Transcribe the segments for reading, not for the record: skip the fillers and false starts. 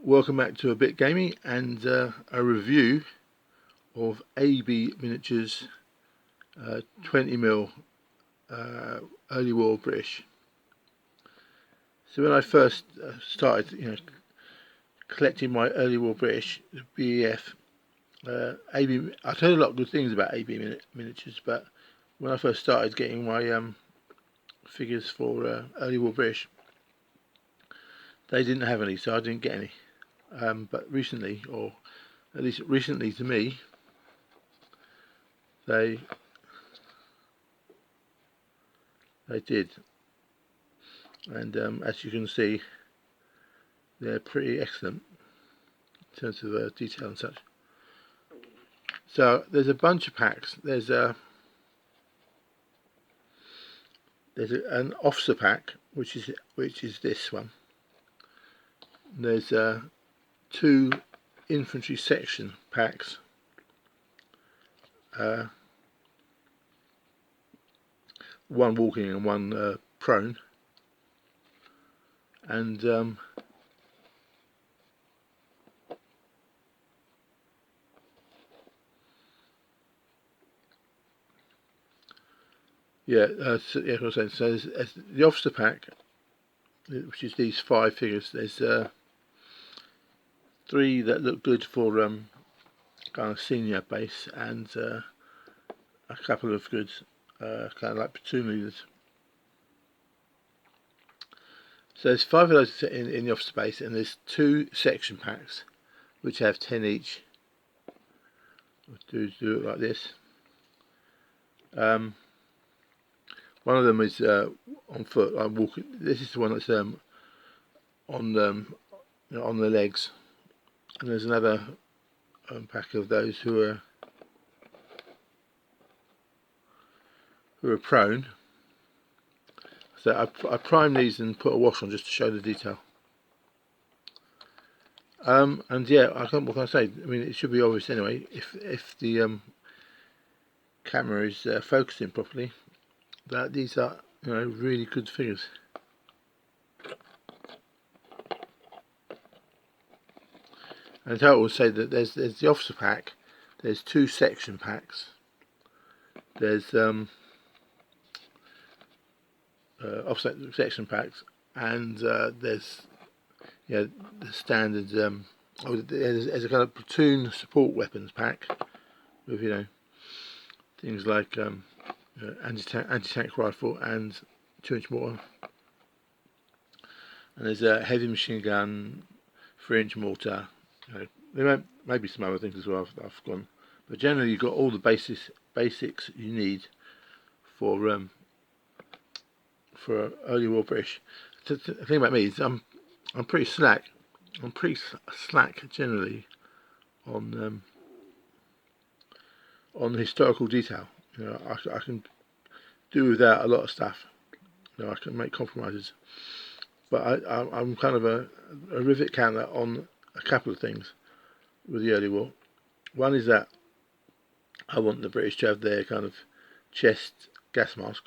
Welcome back to a bit gamey and a review of AB Miniatures 20mm early war British. So when I first started, collecting my early war British BEF, AB, I'd heard a lot of good things about AB Miniatures, but when I first started getting my figures for early war British, they didn't have any, so I didn't get any. But recently, or at least recently to me, they did, and as you can see, they're pretty excellent in terms of detail and such. So there's a bunch of packs. There's an officer pack, which is this one. There's two infantry section packs. One walking and one prone, and so there's the officer pack, which is these 5 figures. There's 3 that look good for kind of senior base, and a couple of good kind of like platoon leaders. So there's 5 of those in the officer base, and there's 2 section packs which have 10 each. Do it like this. One of them is on foot. I'm walking. This is the one that's on the legs, and there's another pack of those who are prone. So I prime these and put a wash on just to show the detail. And yeah, what can I say? I mean, it should be obvious anyway. If the camera is focusing properly, that these are really good figures. And I will say that there's the officer pack. There's 2 section packs. There's offset section packs, and there's the standard. There's a kind of platoon support weapons pack with things like anti-tank rifle and 2-inch mortar, and there's a heavy machine gun, 3-inch mortar. There may be some other things as well I've forgotten, but generally you've got all the basics you need for early war British. The thing about me is I'm pretty slack. I'm pretty slack generally on historical detail. I can do without a lot of stuff. I can make compromises, but I'm kind of a rivet counter on a couple of things with the early war. One is that I want the British to have their kind of chest gas mask,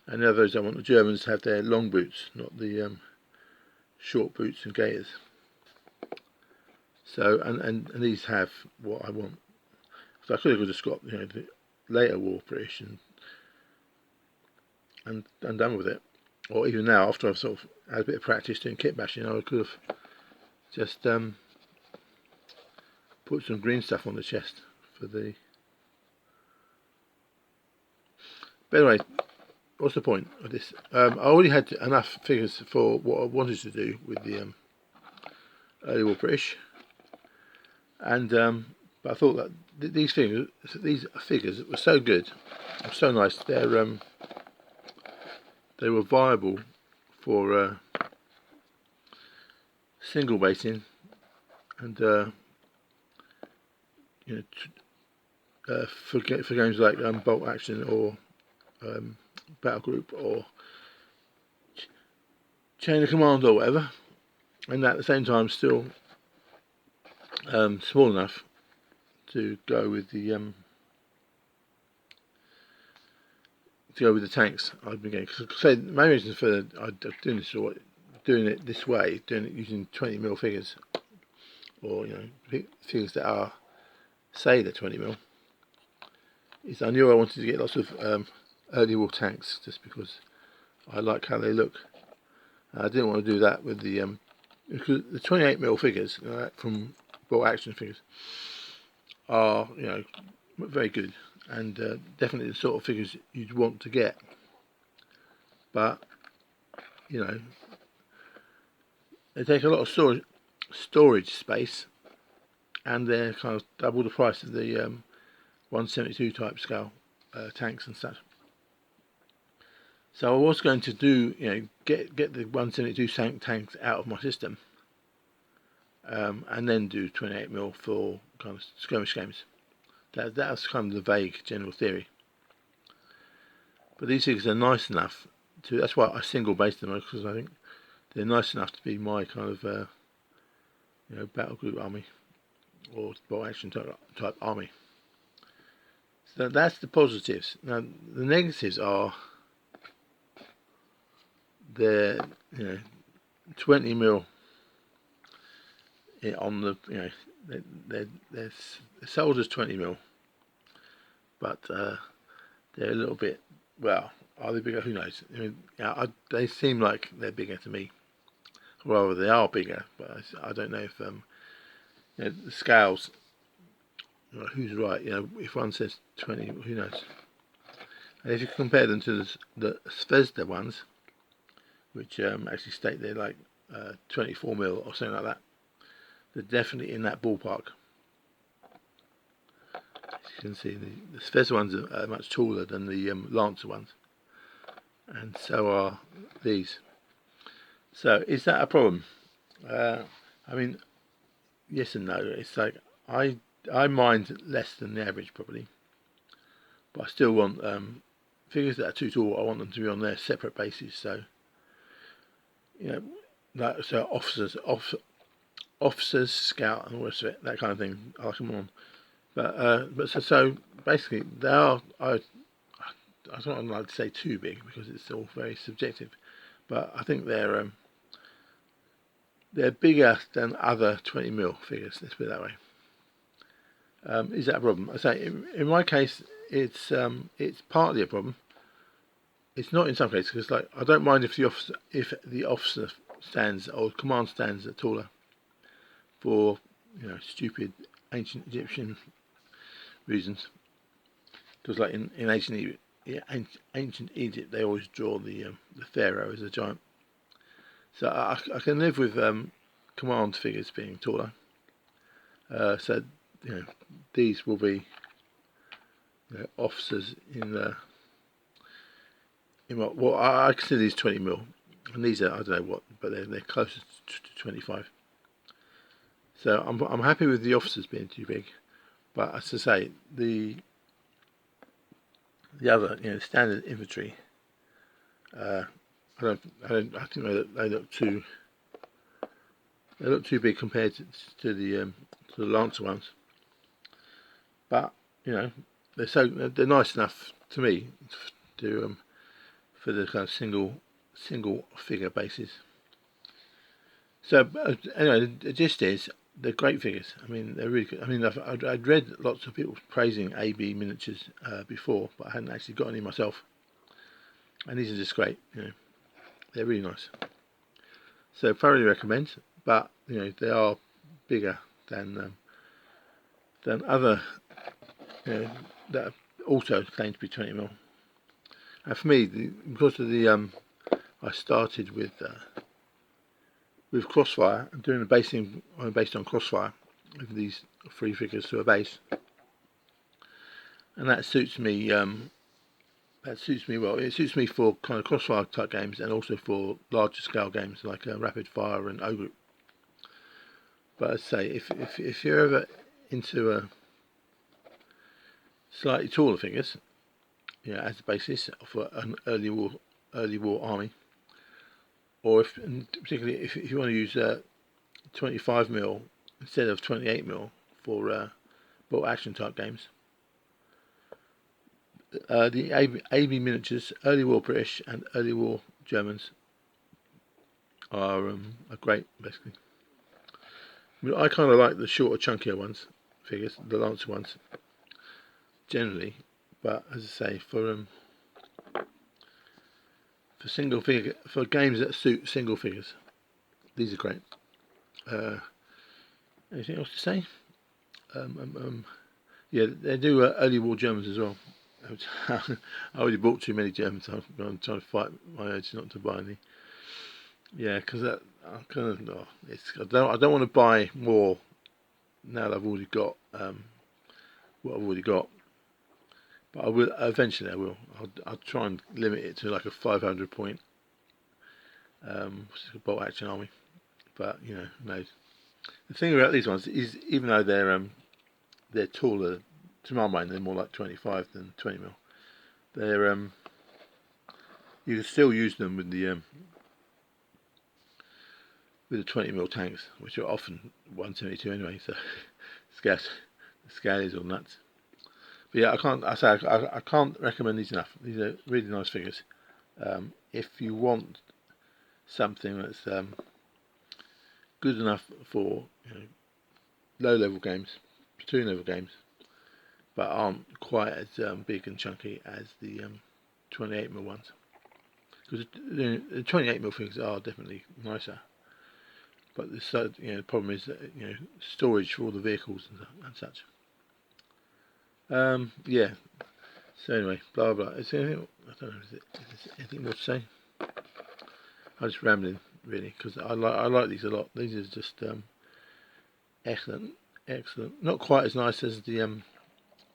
and the other is I want the Germans to have their long boots, not the short boots and gaiters. So and these have what I want. So I could have just got the later war British and done with it, or even now after I've sort of had a bit of practice doing kit bashing, I could have just put some green stuff on the chest for the. But anyway, what's the point of this? I already had enough figures for what I wanted to do with the early war British, and but I thought that these figures were so good, so nice. They were viable for single basing and for games like bolt action or battle group or chain of command or whatever, and at the same time still small enough to go with the tanks I've been getting. So the main reason for doing this, or doing it this way, doing it using 20mm figures, or figures that are, say, they're 20mm, is I knew I wanted to get lots of early war tanks just because I like how they look. I didn't want to do that with the because the 28mm figures from bolt action figures are very good, and definitely the sort of figures you'd want to get, but they take a lot of storage space, and they're kind of double the price of the 172 type scale tanks and such. So I was going to do get the 172 tanks out of my system, and then do 28mm for kind of skirmish games. That's kind of the vague general theory. But these things are nice enough to. That's why I single based them, because I think they're nice enough to be my kind of battle group army or bolt action type army. So that's the positives. Now the negatives are they're 20mm on the they're sold as 20mm, but they're a little bit, well, are they bigger? Who knows? I mean, they seem like they're bigger to me. Rather, they are bigger, but I don't know if the scales. Who's right? If one says 20, who knows? And if you compare them to the Zvezda ones, which actually state they're like 24mm or something like that, they're definitely in that ballpark. As you can see, the Zvezda ones are much taller than the Lancer ones, and so are these. So is that a problem? I mean, yes and no. It's like I mind less than the average probably, but I still want figures that are too tall. I want them to be on their separate bases. So so officers, scout, and all the rest of it, that kind of thing. I like them on. But so basically they are. I don't like to say too big because it's all very subjective, but I think they're bigger than other 20mm figures. Let's put it that way. Is that a problem? I say in my case, it's partly a problem. It's not in some cases, because like I don't mind if the officer stands or command stands are taller for stupid ancient Egyptian reasons. Because like in ancient Egypt, they always draw the pharaoh as a giant. So I can live with command figures being taller. So these will be officers in what I consider these 20mm, and these are, I don't know what, but they're closest to 25. So I'm happy with the officers being too big, but as I say, the other standard infantry, I think they look too big compared to the Lancer ones. But they're nice enough to me to for the kind of single figure basis. So anyway, the gist is they're great figures. I mean, they're really good. I mean, I'd read lots of people praising AB miniatures before, but I hadn't actually got any myself. And these are just great. They're really nice. So thoroughly recommend. But they are bigger than other that also claim to be 20mm. And for me, because of the I started with Crossfire. I'm doing based on Crossfire with these 3 figures to a base, and that suits me. Well. It suits me for kind of Crossfire type games, and also for larger scale games like Rapid Fire and O Group. But I'd say if you're ever into slightly taller figures, as the basis for an early war army, or particularly if you want to use 25mm instead of 28mm for bolt action type games, the AB miniatures, early war British and early war Germans, are great, basically. I mean, I kind of like the shorter, chunkier ones, figures, the Lancer ones, generally. But as I say, for single figure, for games that suit single figures, these are great. Anything else to say? Yeah, they do early war Germans as well. I already bought too many Germans, so I'm trying to fight my urge not to buy any. Yeah, because I kind of I don't want to buy more now that I've already got what I've already got. But I will eventually. I'll try and limit it to like a 500 point bolt action army. But you know, no. The thing about these ones is even though they're taller, to my mind they're more like 25 than 20 mil. They're you can still use them with the 20 mil tanks, which are often 172 anyway. So the scale is all nuts. But yeah, I can't recommend these enough. These are really nice figures. If you want something that's good enough for low level games, platoon level games, but aren't quite as big and chunky as the 28mm ones. Because the 28mm things are definitely nicer, but the problem is that, storage for all the vehicles and such. Yeah. So anyway, blah blah. Is there anything? I don't know. Is there anything more to say? I'm just rambling really because I like these a lot. These are just excellent. Not quite as nice as the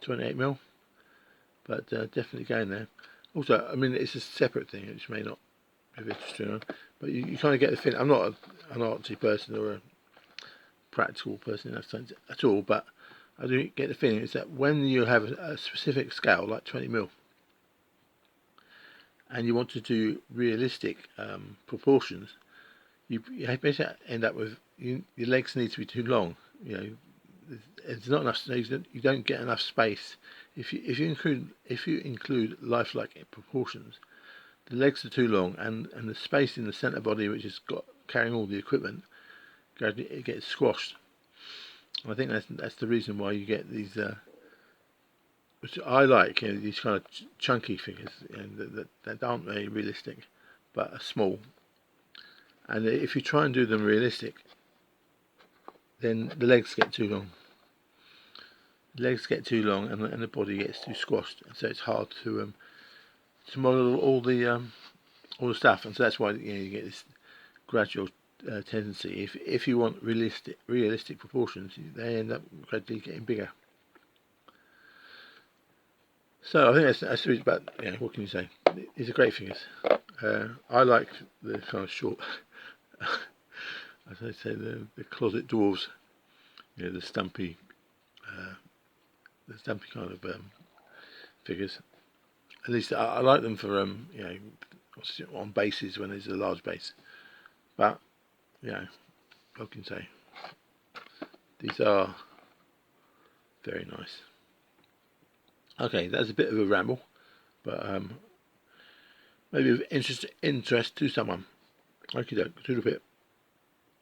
28mm, but definitely going there. Also, I mean, it's a separate thing, which may not be of interest to anyone, but you kind of get the feeling. I'm not an artsy person or a practical person in that sense at all, but I do get the feeling is that when you have a specific scale like 20mm, and you want to do realistic proportions, you basically end up with your legs need to be too long. It's not enough. You don't get enough space if you include lifelike proportions. The legs are too long, and the space in the centre body, which has got carrying all the equipment, it gets squashed. And I think that's the reason why you get these, which I like, these kind of chunky figures that aren't very realistic, but are small. And if you try and do them realistic, then the legs get too long. And the body gets too squashed, and so it's hard to model all the stuff, and so that's why you get this gradual tendency. If you want realistic proportions, they end up gradually getting bigger. So I think that's really about. What can you say? These are great figures. I like the kind of short, as I say, the closet dwarves. The stumpy kind of figures. At least I like them for on bases when there's a large base. But what can you say? These are very nice. Okay, that's a bit of a ramble, but maybe of interest to someone. Okay, do a bit.